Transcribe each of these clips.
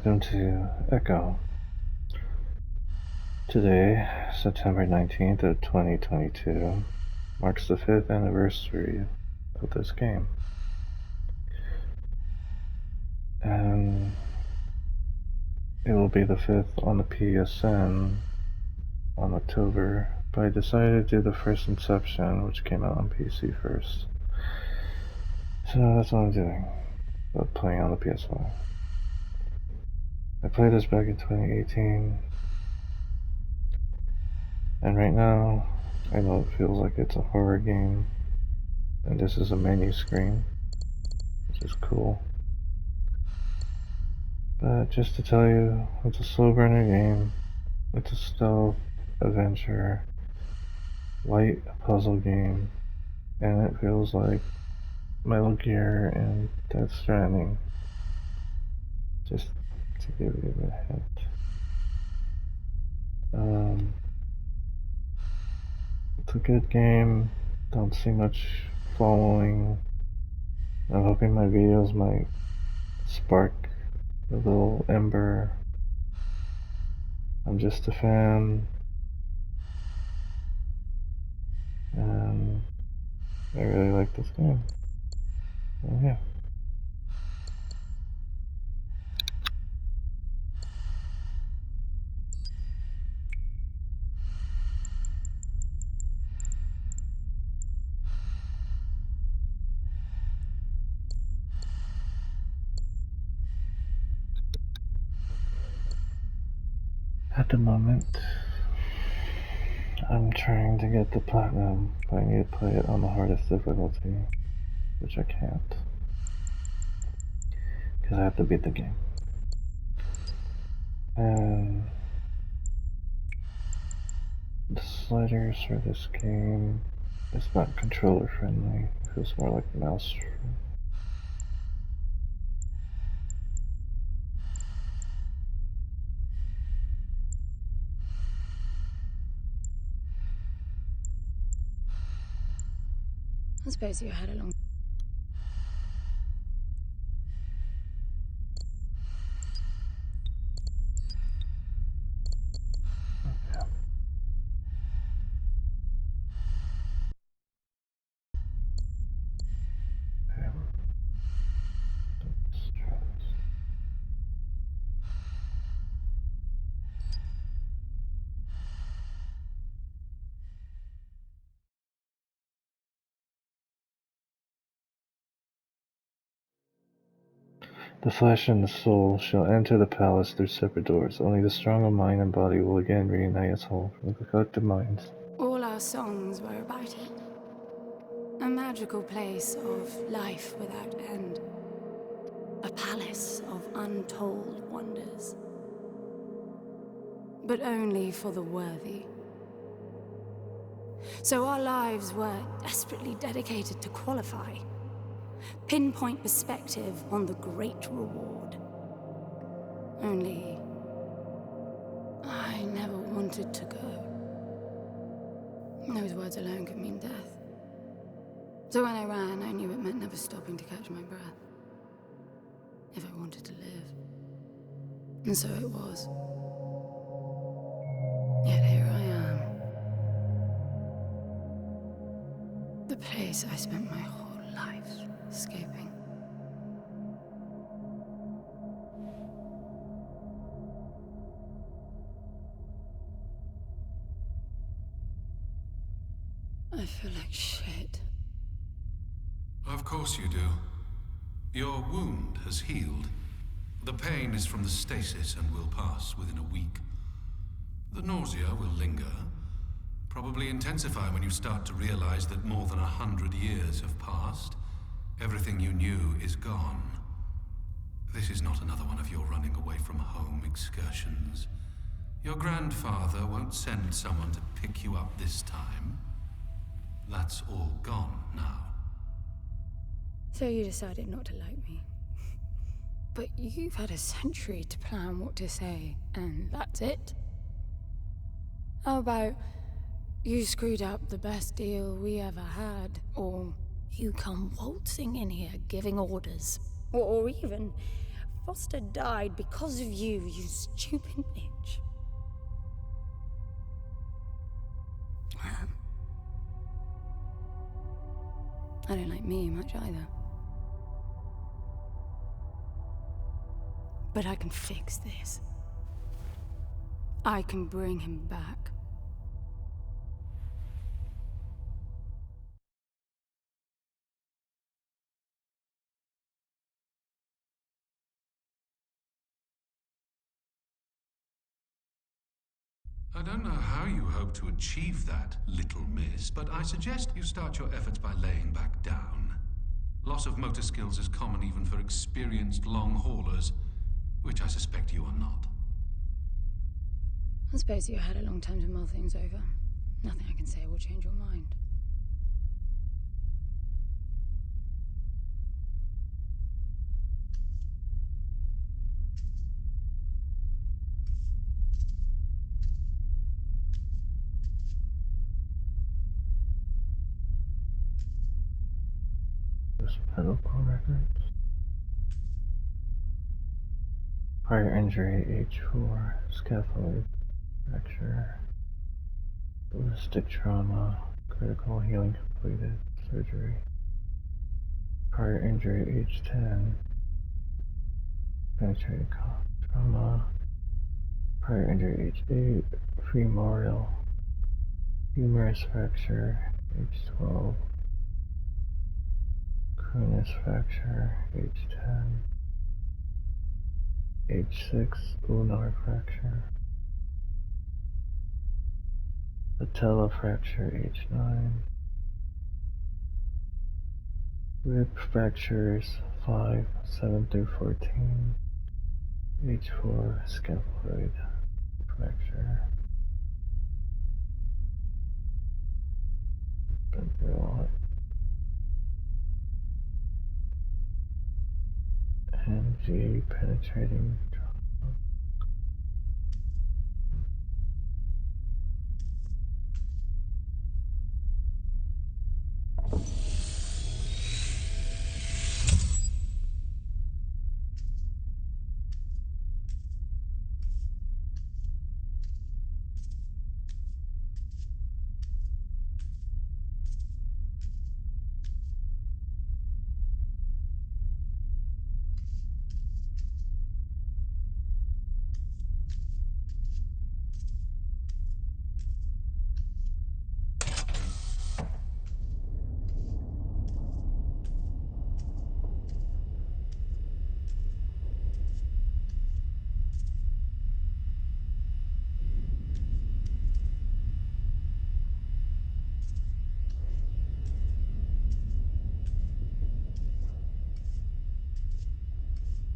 welcome to Echo. Today, September 19th of 2022, marks the 5th anniversary of this game. And it will be the 5th on the PSN on October, but I decided to do the first Inception, which came out on PC first. So that's what I'm doing, but playing on the PS5. I played this back in 2018, and right now, I know it feels like it's a horror game, and this is a menu screen, which is cool. But just to tell you, it's a slow burner game. It's a stealth, adventure, light puzzle game, and it feels like Metal Gear and Death Stranding. Just to give you a hint. It's a good game. Don't see much following. I'm hoping my videos might spark a little ember. I'm just a fan, and I really like this game. So yeah. At the moment, I'm trying to get the platinum, but I need to play it on the hardest difficulty, which I can't, because I have to beat the game. And the sliders for this game is not controller friendly. It feels more like mouse. I suppose you had a long... The flesh and the soul shall enter the palace through separate doors. Only the strong of mind and body will again reunite its whole from the collective minds. All our songs were about it. A magical place of life without end. A palace of untold wonders. But only for the worthy. So our lives were desperately dedicated to qualify. Pinpoint perspective on the great reward. Only... I never wanted to go. Those words alone could mean death. So when I ran, I knew it meant never stopping to catch my breath. If I wanted to live. And so it was. Yet here I am. The place I spent my whole life escaping. I feel like shit. Of course you do. Your wound has healed. The pain is from the stasis and will pass within a week. The nausea will linger, probably intensify when you start to realize that more than 100 years have passed. Everything you knew is gone. This is not another one of your running away from home excursions. Your grandfather won't send someone to pick you up this time. That's all gone now. So you decided not to like me. But you've had a century to plan what to say, and that's it? How about you screwed up the best deal we ever had, or you come waltzing in here giving orders, or even Foster died because of you, you stupid bitch. I don't like me much either. But I can fix this. I can bring him back. I don't know how you hope to achieve that, little miss, but I suggest you start your efforts by laying back down. Loss of motor skills is common even for experienced long haulers, which I suspect you are not. I suppose you had a long time to mull things over. Nothing I can say will change your mind. Just medical records. Prior injury H4, scaphoid fracture, ballistic trauma, critical healing completed, surgery. Prior injury H10, penetrating trauma. Prior injury H8, femoral, humerus fracture H12, Cronus fracture H10, H6 ulnar fracture, patella fracture H9, rib fractures 5, 7 through 14, H4 scaphoid fracture. Been through a lot. And G penetrating trauma.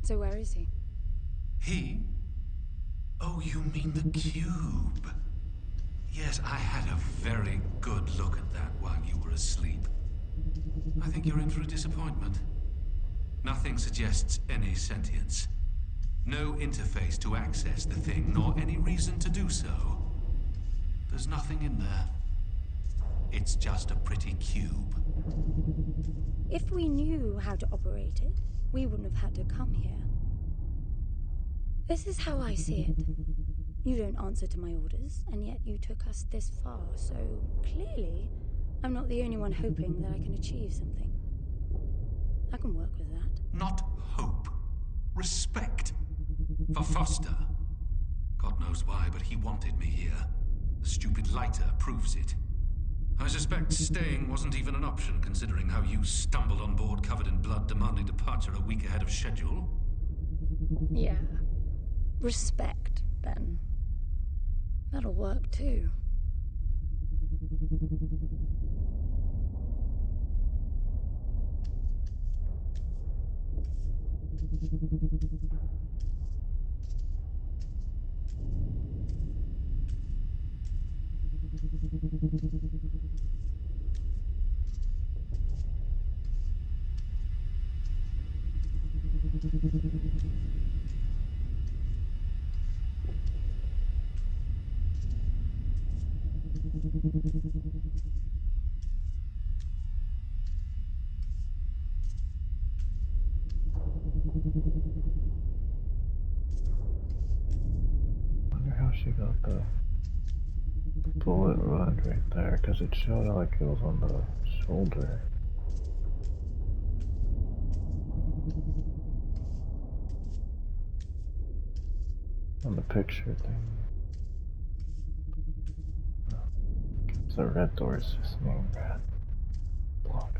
So where is he? He? Oh, you mean the cube. Yes, I had a very good look at that while you were asleep. I think you're in for a disappointment. Nothing suggests any sentience. No interface to access the thing, nor any reason to do so. There's nothing in there. It's just a pretty cube. If we knew how to operate it, we wouldn't have had to come here. This is how I see it. You don't answer to my orders, and yet you took us this far, so clearly I'm not the only one hoping that I can achieve something. I can work with that. Not hope. Respect. For Foster. God knows why, but he wanted me here. The stupid lighter proves it. I suspect staying wasn't even an option, considering how you stumbled on board covered in blood, demanding departure a week ahead of schedule. Yeah. Respect, then. That'll work, too. she got the bullet wound right there, because it showed like it was on the shoulder. On the picture thing. So red door is just being red. Blocked.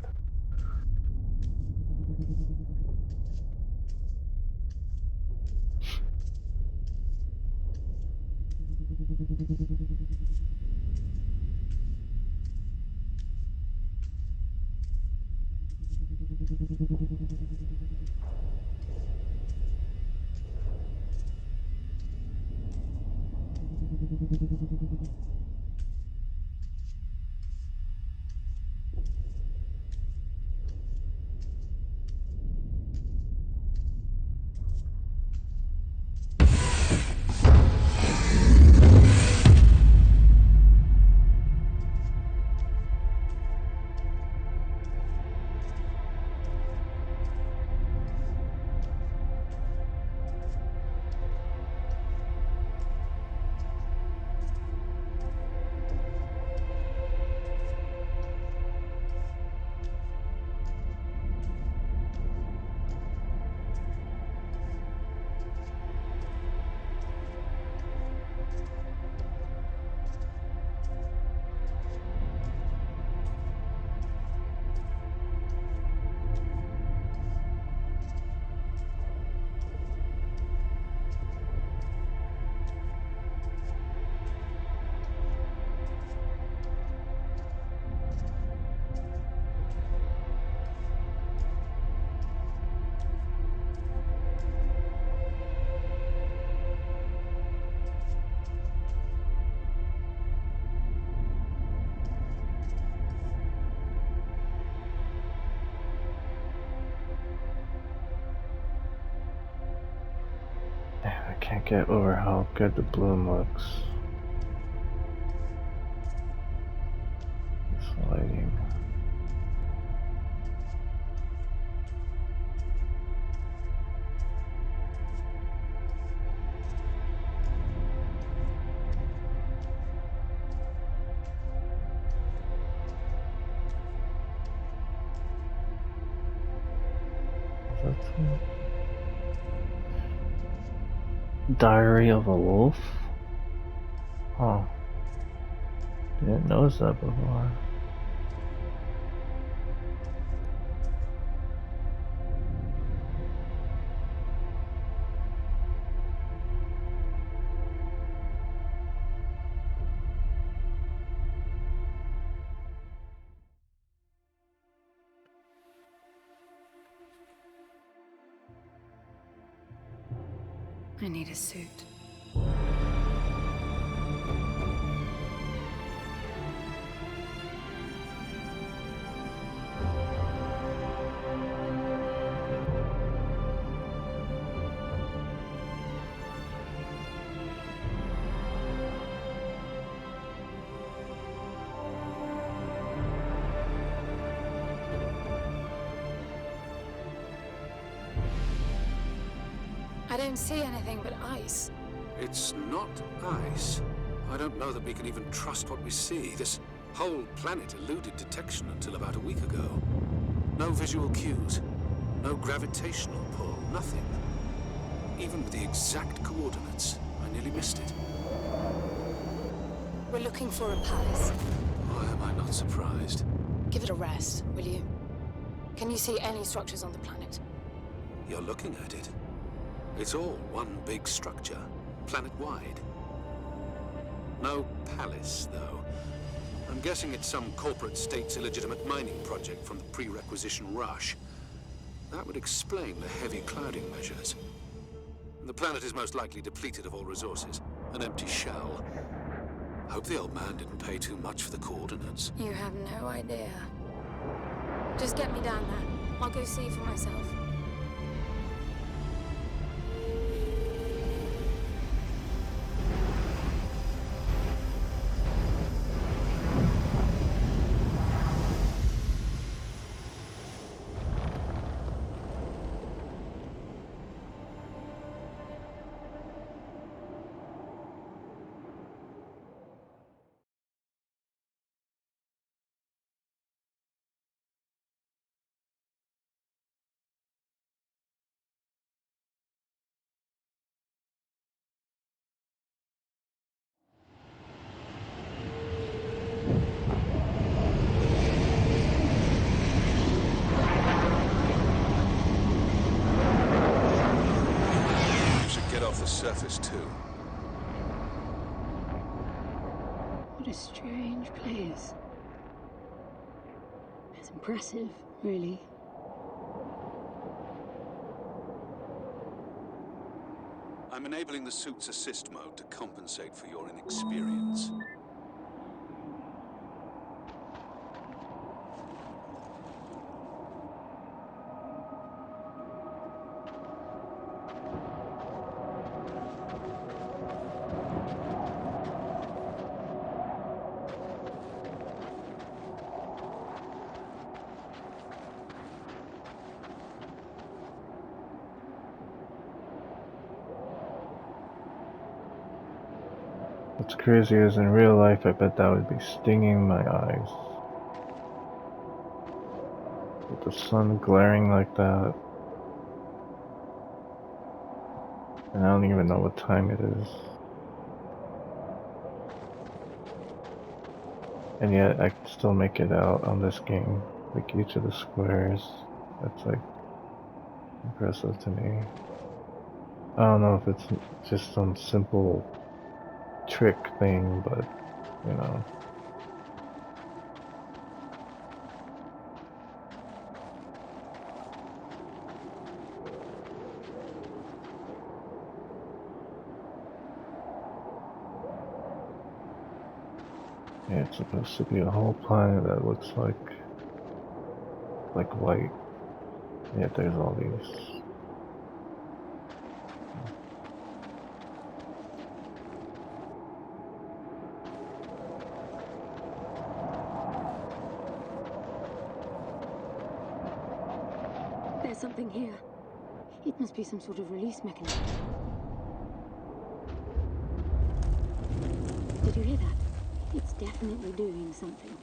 I can't get over how good the bloom looks. This lighting. That's it. Diary of a Wolf? Oh. Didn't notice that before. I need a suit. I don't see anything but ice. It's not ice. I don't know that we can even trust what we see. This whole planet eluded detection until about a week ago. No visual cues, no gravitational pull, nothing. Even with the exact coordinates, I nearly missed it. We're looking for a palace. Why am I not surprised? Give it a rest, will you? Can you see any structures on the planet? You're looking at it. It's all one big structure, planet-wide. No palace, though. I'm guessing it's some corporate state's illegitimate mining project from the pre-requisition rush. That would explain the heavy clouding measures. The planet is most likely depleted of all resources. An empty shell. Hope the old man didn't pay too much for the coordinates. You have no idea. Just get me down there. I'll go see for myself. What a strange place. It's impressive, really. I'm enabling the suit's assist mode to compensate for your inexperience. What's crazy is in real life, I bet that would be stinging my eyes. With the sun glaring like that. And I don't even know what time it is. And yet I can still make it out on this game. Like each of the squares. That's like impressive to me. I don't know if it's just some simple trick thing, but you know. Yeah, it's supposed to be a whole planet that looks like white. Yet there's all these. There's something here. It must be some sort of release mechanism. Did you hear that? It's definitely doing something.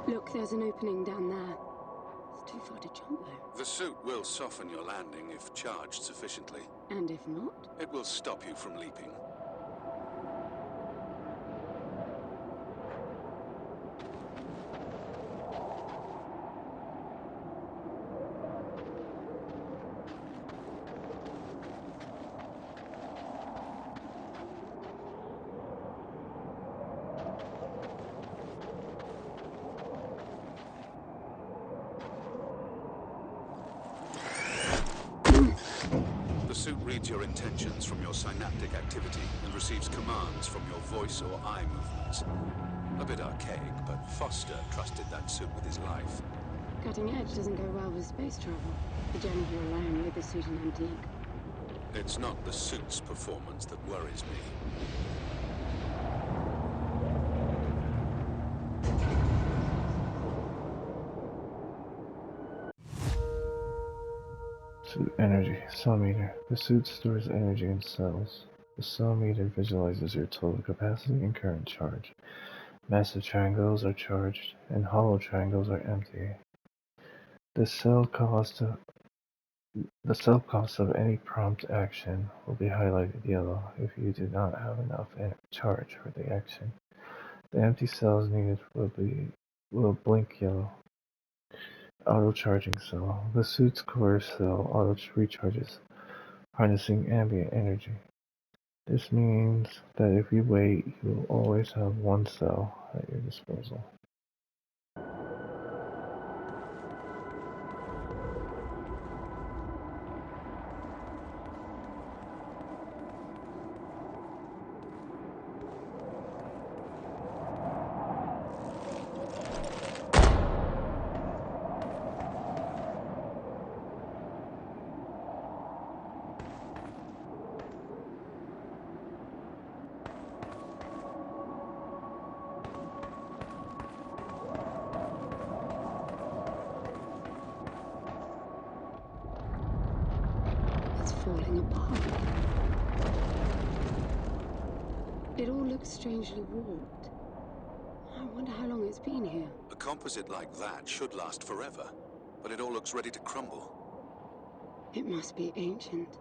Look, there's an opening down there. It's too far to jump, though. The suit will soften your landing if charged sufficiently. And if not? It will stop you from leaping. The suit reads your intentions from your synaptic activity and receives commands from your voice or eye movements. A bit archaic, but Foster trusted that suit with his life. Cutting edge doesn't go well with space travel. The journey here alone with the suit an antique. It's not the suit's performance that worries me. Suit energy. Cell meter. The suit stores energy in cells. The cell meter visualizes your total capacity and current charge. Massive triangles are charged, and hollow triangles are empty. The cell cost of any prompt action will be highlighted yellow if you do not have enough charge for the action. The empty cells needed will blink yellow. Auto-charging cell. The suit's core cell auto-recharges, harnessing ambient energy. This means that if you wait, you will always have one cell at your disposal. falling apart. It all looks strangely warped. I wonder how long it's been here. A composite like that should last forever, but it all looks ready to crumble. It must be ancient.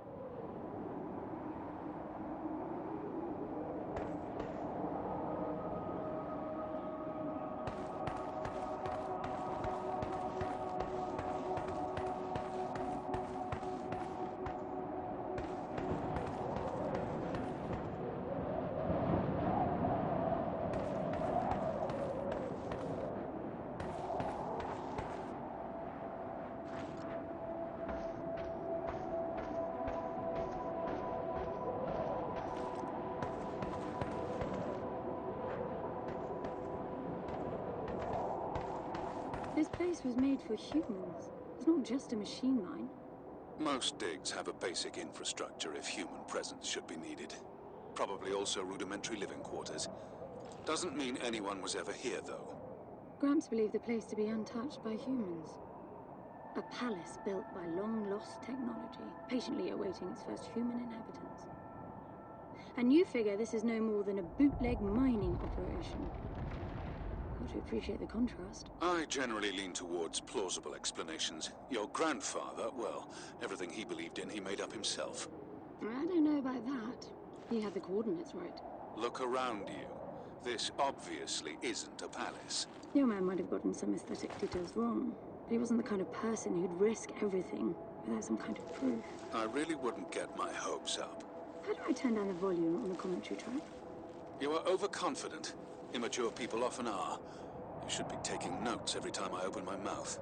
This place was made for humans. It's not just a machine mine. Most digs have a basic infrastructure if human presence should be needed. Probably also rudimentary living quarters. Doesn't mean anyone was ever here, though. Gramps believed the place to be untouched by humans. A palace built by long-lost technology, patiently awaiting its first human inhabitants. And you figure this is no more than a bootleg mining operation. Got to appreciate the contrast. I generally lean towards plausible explanations. Your grandfather, well, everything he believed in, he made up himself. I don't know about that. He had the coordinates right. Look around you. This obviously isn't a palace. Your man might have gotten some aesthetic details wrong, but he wasn't the kind of person who'd risk everything without some kind of proof. I really wouldn't get my hopes up. How do I turn down the volume on the commentary track? You are overconfident. Immature people often are. You should be taking notes every time I open my mouth.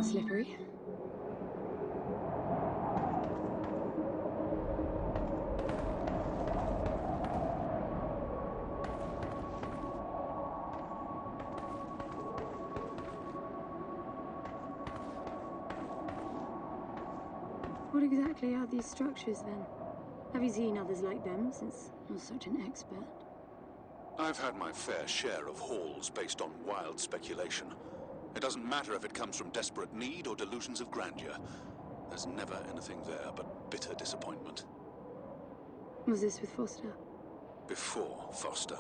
Slippery. What exactly are these structures then? Have you seen others like them since you're such an expert? I've had my fair share of hauls based on wild speculation. It doesn't matter if it comes from desperate need or delusions of grandeur. There's never anything there but bitter disappointment. Was this with Foster? Before Foster.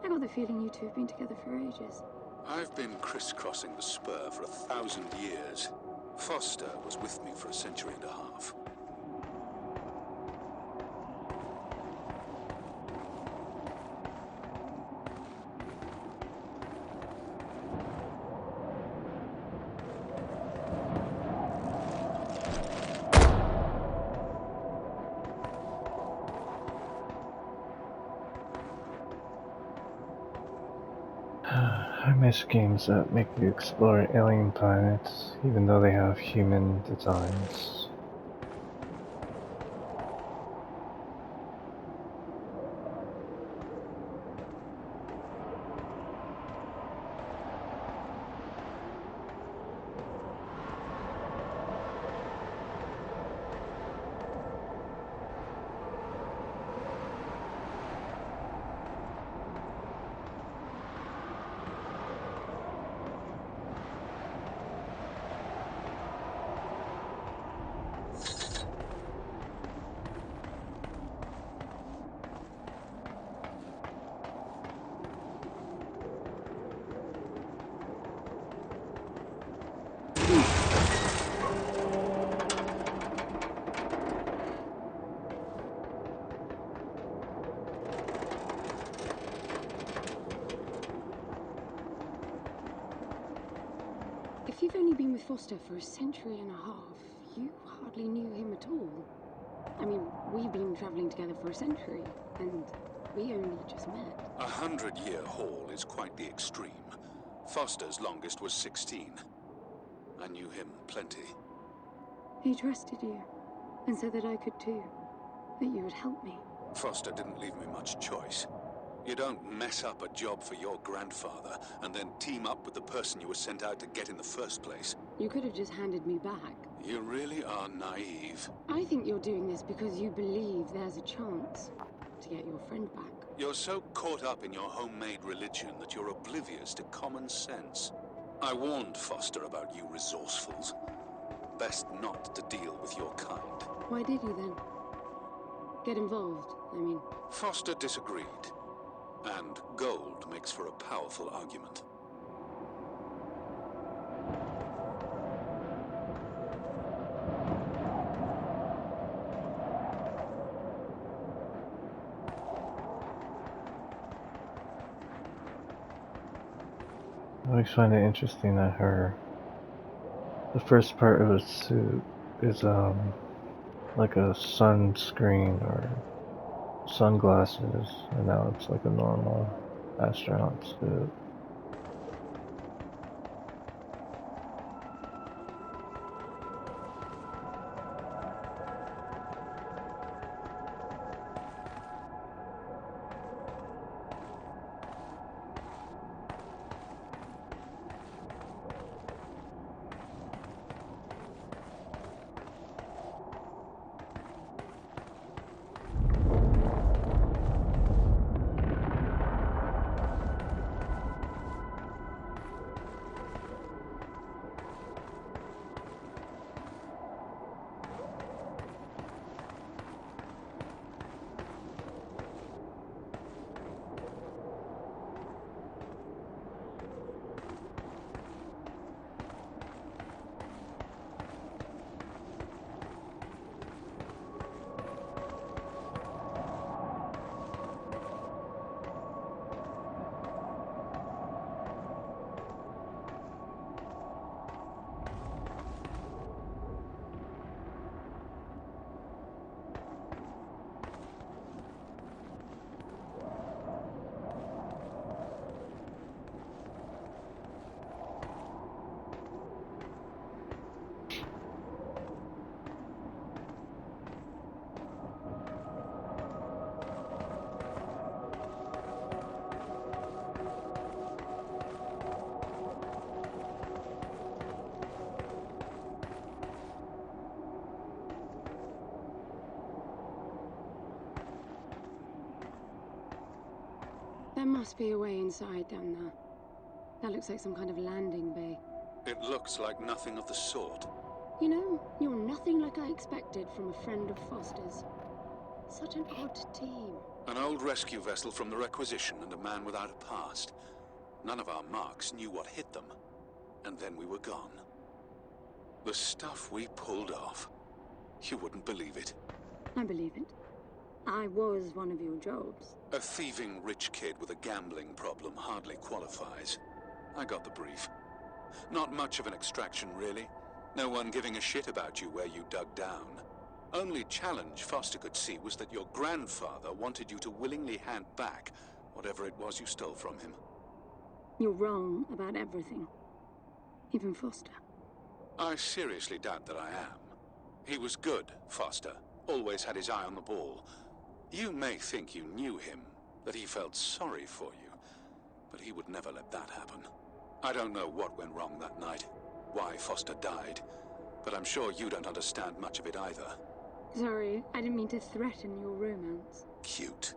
I got the feeling you two have been together for ages. I've been crisscrossing the spur for 1,000 years. Foster was with me for a century and a half. miss games that make you explore alien planets, even though they have human designs. If you've only been with Foster for a century and a half, you hardly knew him at all. I mean, we've been traveling together for a century, and we only just met. 100-year haul is quite the extreme. Foster's longest was 16. I knew him plenty. He trusted you, and said that I could too, that you would help me. Foster didn't leave me much choice. You don't mess up a job for your grandfather and then team up with the person you were sent out to get in the first place. You could have just handed me back. You really are naive. I think you're doing this because you believe there's a chance to get your friend back. You're so caught up in your homemade religion that you're oblivious to common sense. I warned Foster about you resourcefuls. Best not to deal with your kind. Why did you then? Get involved, I mean. Foster disagreed. And gold makes for a powerful argument. I always find it interesting that the first part of his suit is like a sunscreen or sunglasses, and now it's like a normal astronaut suit. There must be a way inside down there. That looks like some kind of landing bay. It looks like nothing of the sort. You know, you're nothing like I expected from a friend of Foster's. Such an odd team. An old rescue vessel from the Requisition and a man without a past. None of our marks knew what hit them. And then we were gone. The stuff we pulled off. You wouldn't believe it. I believe it. I was one of your jobs. A thieving rich kid with a gambling problem hardly qualifies. I got the brief. Not much of an extraction, really. No one giving a shit about you where you dug down. Only challenge Foster could see was that your grandfather wanted you to willingly hand back whatever it was you stole from him. You're wrong about everything. Even Foster. I seriously doubt that I am. He was good, Foster. Always had his eye on the ball. You may think you knew him, that he felt sorry for you, but he would never let that happen. I don't know what went wrong that night, why Foster died, but I'm sure you don't understand much of it either. Sorry, I didn't mean to threaten your romance. Cute.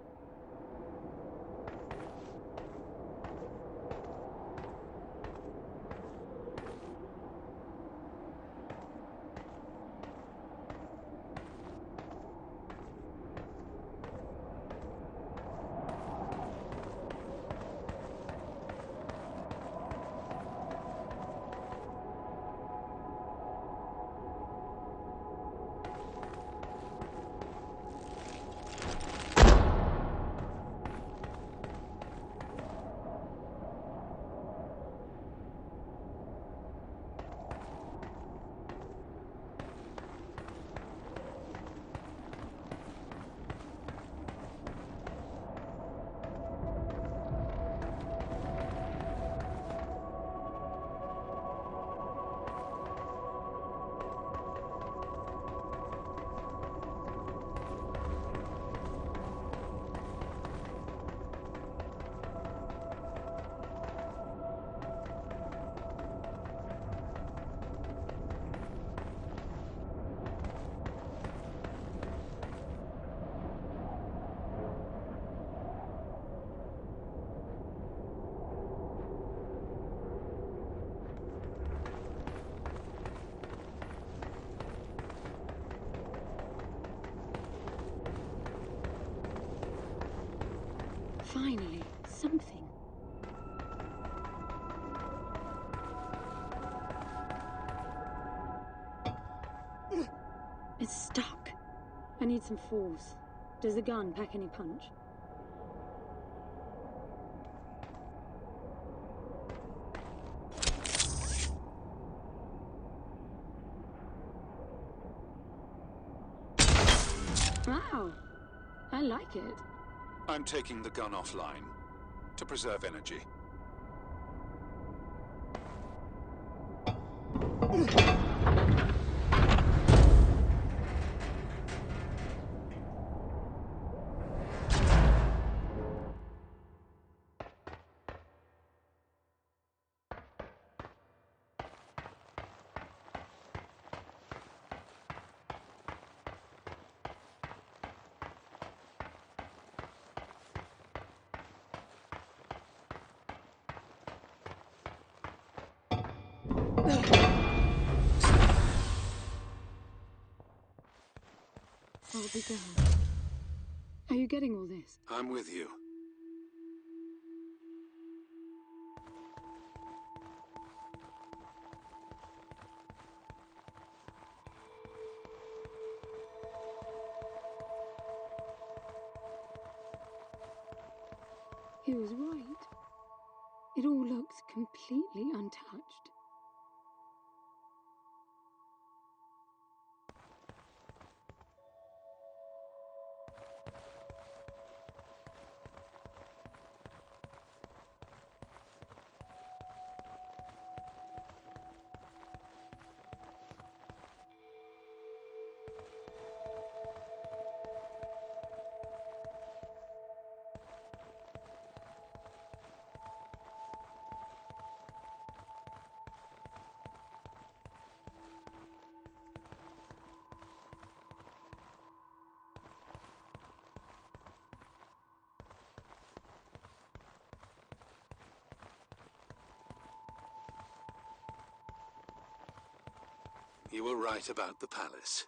Finally, something. It's stuck. I need some force. Does the gun pack any punch? Wow, I like it. I'm taking the gun offline, to preserve energy. I'll be gone. Are you getting all this? I'm with you. He was right. It all looks completely untouched. You were right about the palace.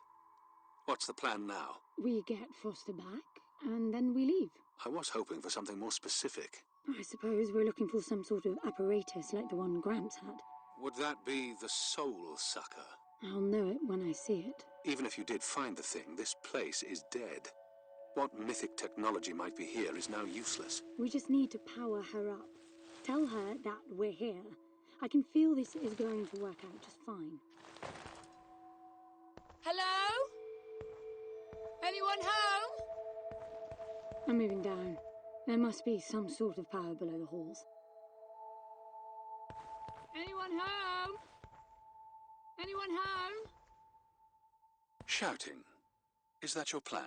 What's the plan now? We get Foster back, and then we leave. I was hoping for something more specific. I suppose we're looking for some sort of apparatus like the one Gramps had. Would that be the Soul Sucker? I'll know it when I see it. Even if you did find the thing, this place is dead. What mythic technology might be here is now useless. We just need to power her up. Tell her that we're here. I can feel this is going to work out just fine. Hello? Anyone home? I'm moving down. There must be some sort of power below the halls. Anyone home? Anyone home? Shouting. Is that your plan?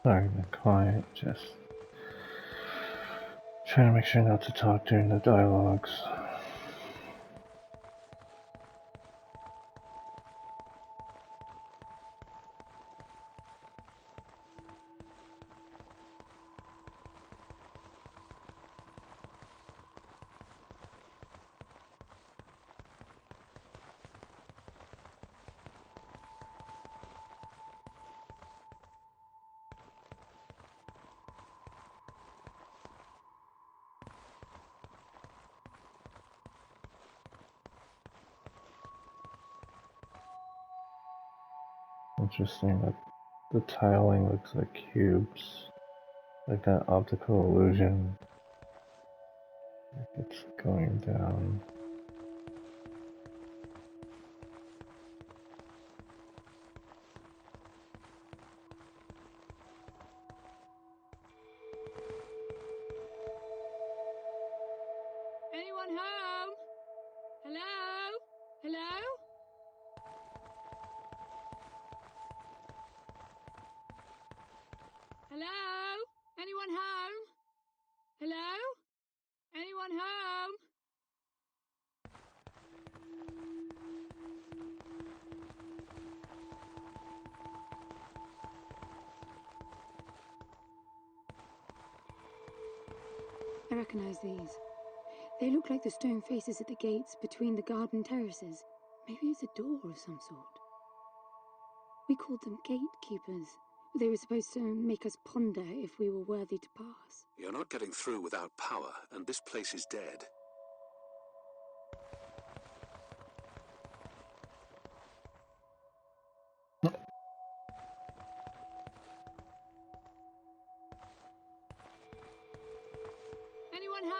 Sorry, the client just trying to make sure not to talk during the dialogues. Interesting that the tiling looks like cubes, like that optical illusion. It's going down. Anyone home? Hello? Hello? Hello? Anyone home? Hello? Anyone home? I recognize these. They look like the stone faces at the gates between the garden terraces. Maybe it's a door of some sort. We called them gatekeepers. They were supposed to make us ponder if we were worthy to pass. You're not getting through without power, and this place is dead. Anyone home?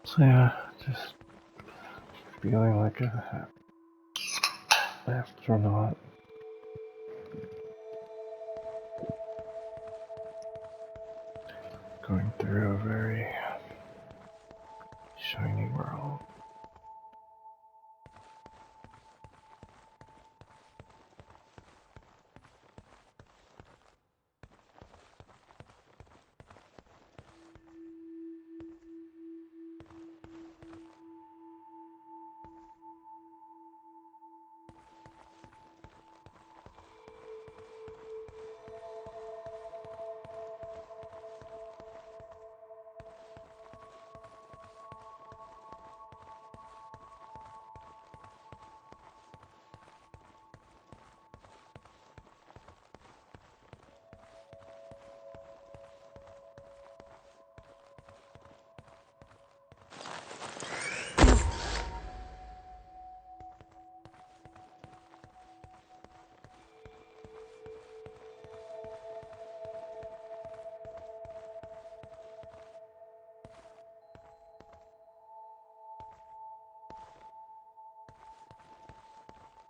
So yeah, just feeling like a astronaut. Going through a very shiny world.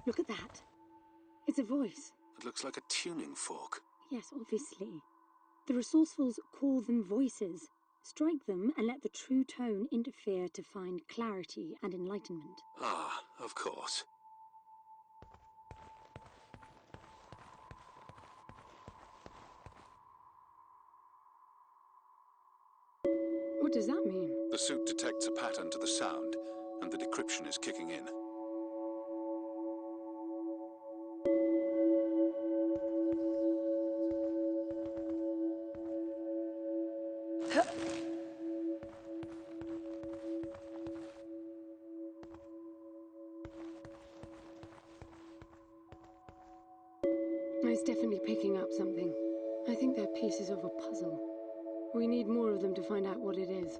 Look at that. It's a voice. It looks like a tuning fork. Yes, obviously. The resourcefuls call them voices. Strike them and let the true tone interfere to find clarity and enlightenment. Ah, of course. What does that mean? The suit detects a pattern to the sound, and the decryption is kicking in. It's definitely picking up something. I think they're pieces of a puzzle. We need more of them to find out what it is.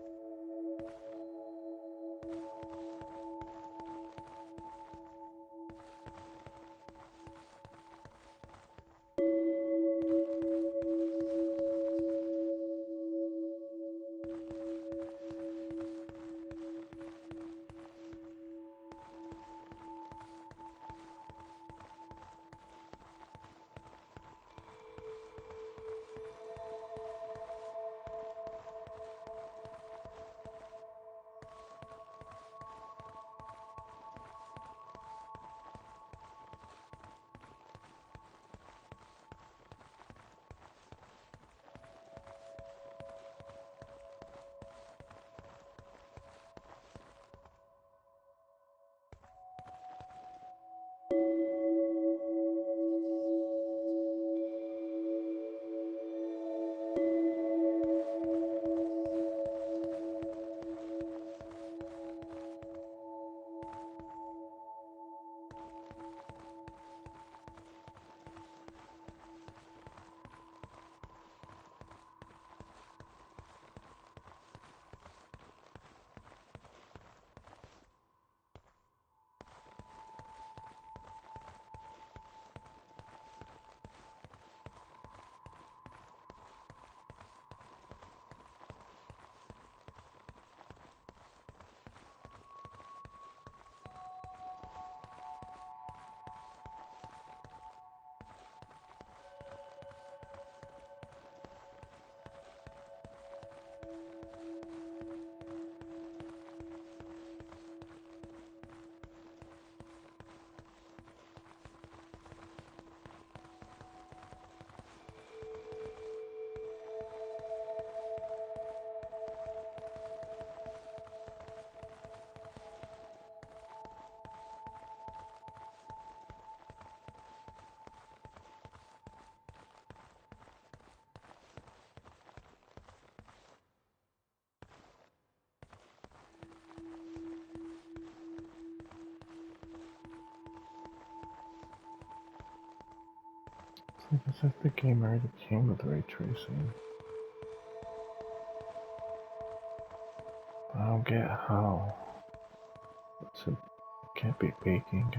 It's like as if the game already came with ray tracing. I don't get how. It can't be baking.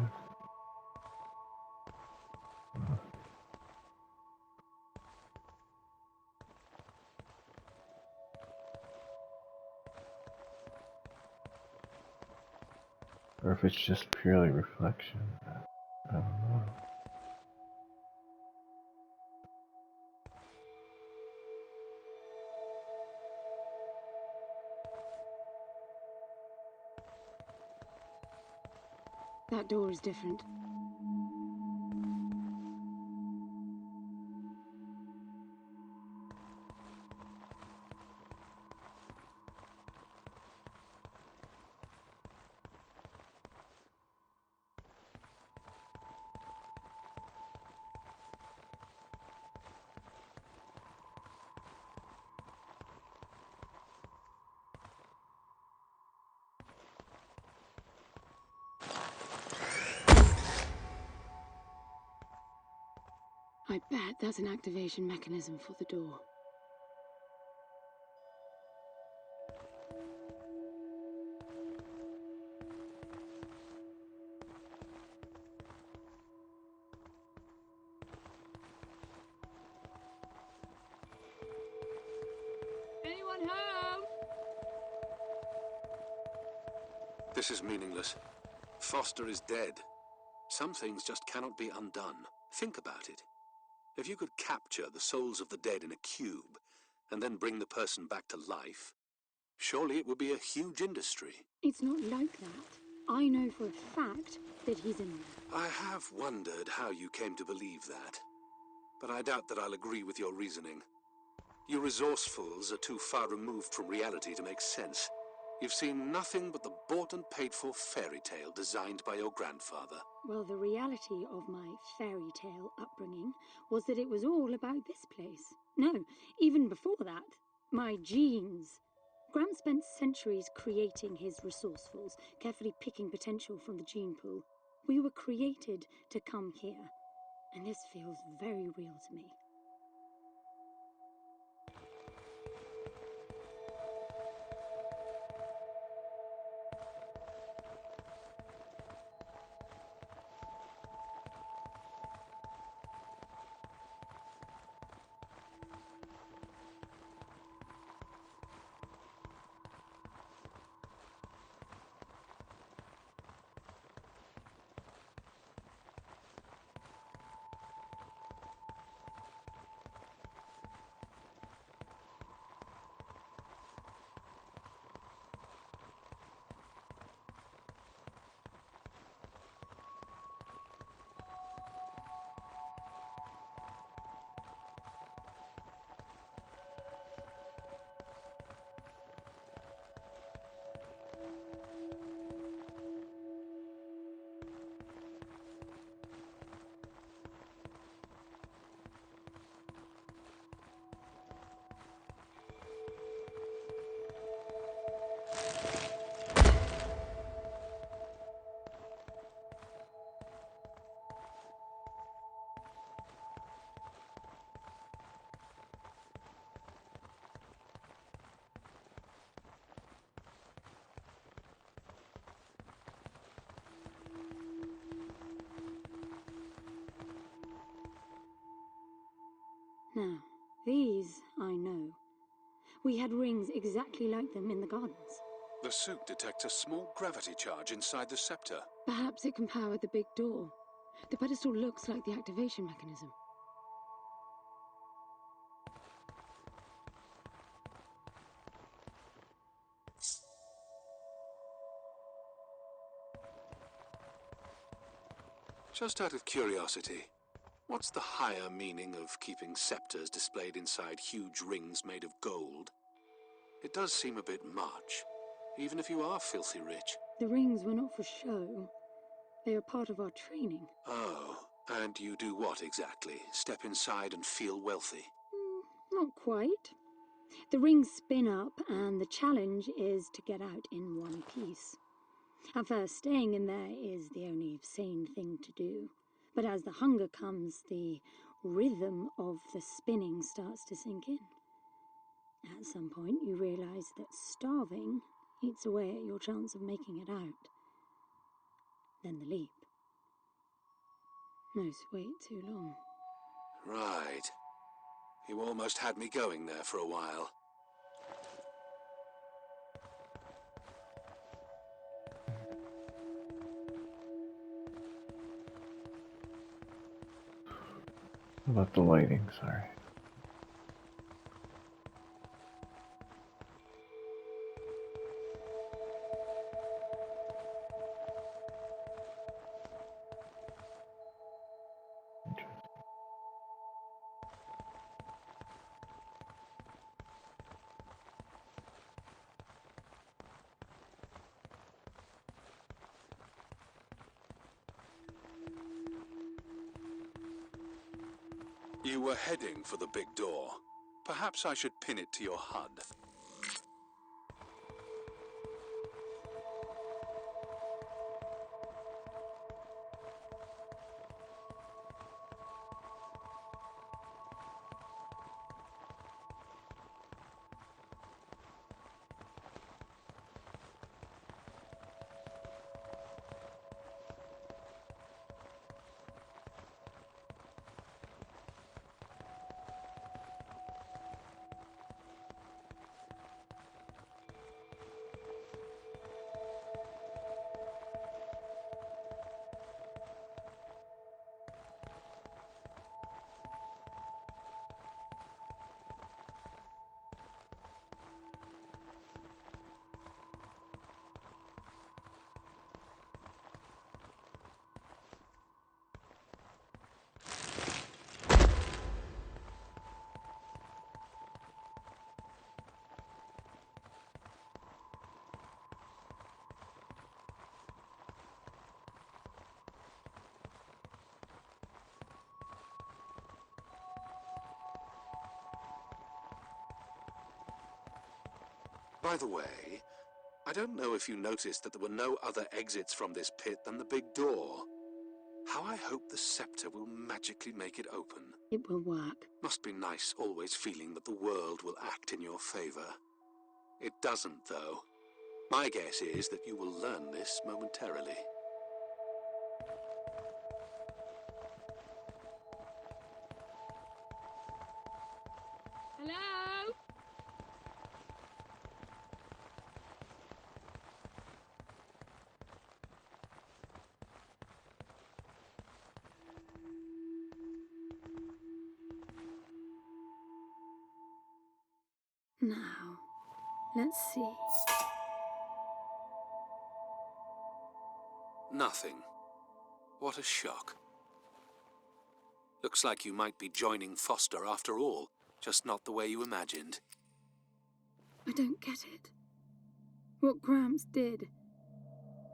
Or if it's just purely reflection. I don't know. That door is different. I bet that's an activation mechanism for the door. Anyone home? This is meaningless. Foster is dead. Some things just cannot be undone. Think about it. If you could capture the souls of the dead in a cube, and then bring the person back to life, surely it would be a huge industry. It's not like that. I know for a fact that he's in there. I have wondered how you came to believe that, but I doubt that I'll agree with your reasoning. You resourcefuls are too far removed from reality to make sense. You've seen nothing but the bought and paid for fairy tale designed by your grandfather. Well, the reality of my fairy tale upbringing was that it was all about this place. No, even before that, my genes. Graham spent centuries creating his resourcefuls, carefully picking potential from the gene pool. We were created to come here, and this feels very real to me. Now, these I know. We had rings exactly like them in the gardens. The suit detects a small gravity charge inside the scepter. Perhaps it can power the big door. The pedestal looks like the activation mechanism. Just out of curiosity, what's the higher meaning of keeping scepters displayed inside huge rings made of gold? It does seem a bit much, even if you are filthy rich. The rings were not for show. They are part of our training. Oh, and you do what exactly? Step inside and feel wealthy? Not quite. The rings spin up, and the challenge is to get out in one piece. At first, staying in there is the only sane thing to do. But as the hunger comes, the rhythm of the spinning starts to sink in. At some point, you realize that starving eats away at your chance of making it out. Then the leap. No wait too long. Right. You almost had me going there for a while. About the lighting, sorry. You were heading for the big door. Perhaps I should pin it to your HUD. By the way, I don't know if you noticed that there were no other exits from this pit than the big door. How I hope the scepter will magically make it open. It will work. Must be nice always feeling that the world will act in your favor. It doesn't, though. My guess is that you will learn this momentarily. Hello? Now, let's see. Nothing. What a shock. Looks like you might be joining Foster after all, just not the way you imagined. I don't get it. What Gramps did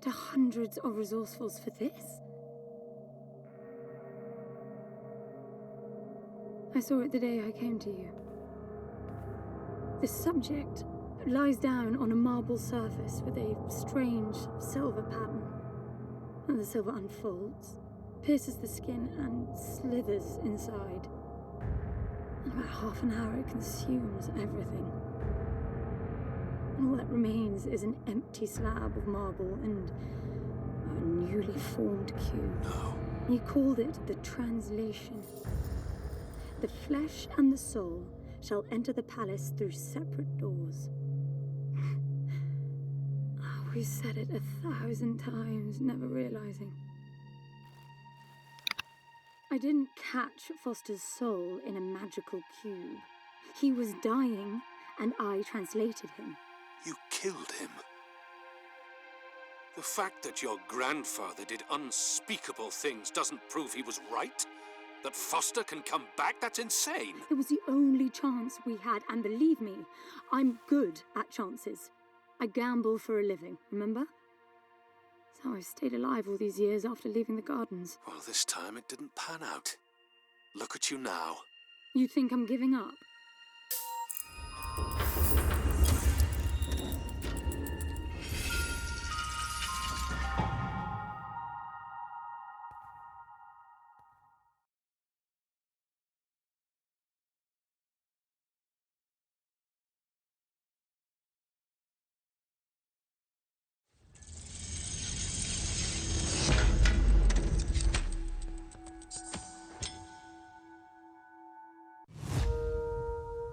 to hundreds of resourcefuls for this? I saw it the day I came to you. The subject lies down on a marble surface with a strange silver pattern. And the silver unfolds, pierces the skin, and slithers inside. In about half an hour, it consumes everything. And all that remains is an empty slab of marble and a newly formed cube. No. He called it the translation. The flesh and the soul shall enter the palace through separate doors. We said it 1,000 times, never realizing. I didn't catch Foster's soul in a magical cube. He was dying, and I translated him. You killed him. The fact that your grandfather did unspeakable things doesn't prove he was right. That Foster can come back, that's insane. It was the only chance we had, and believe me, I'm good at chances. I gamble for a living, remember? So I stayed alive all these years after leaving the gardens. Well, this time it didn't pan out. Look at you now. You think I'm giving up?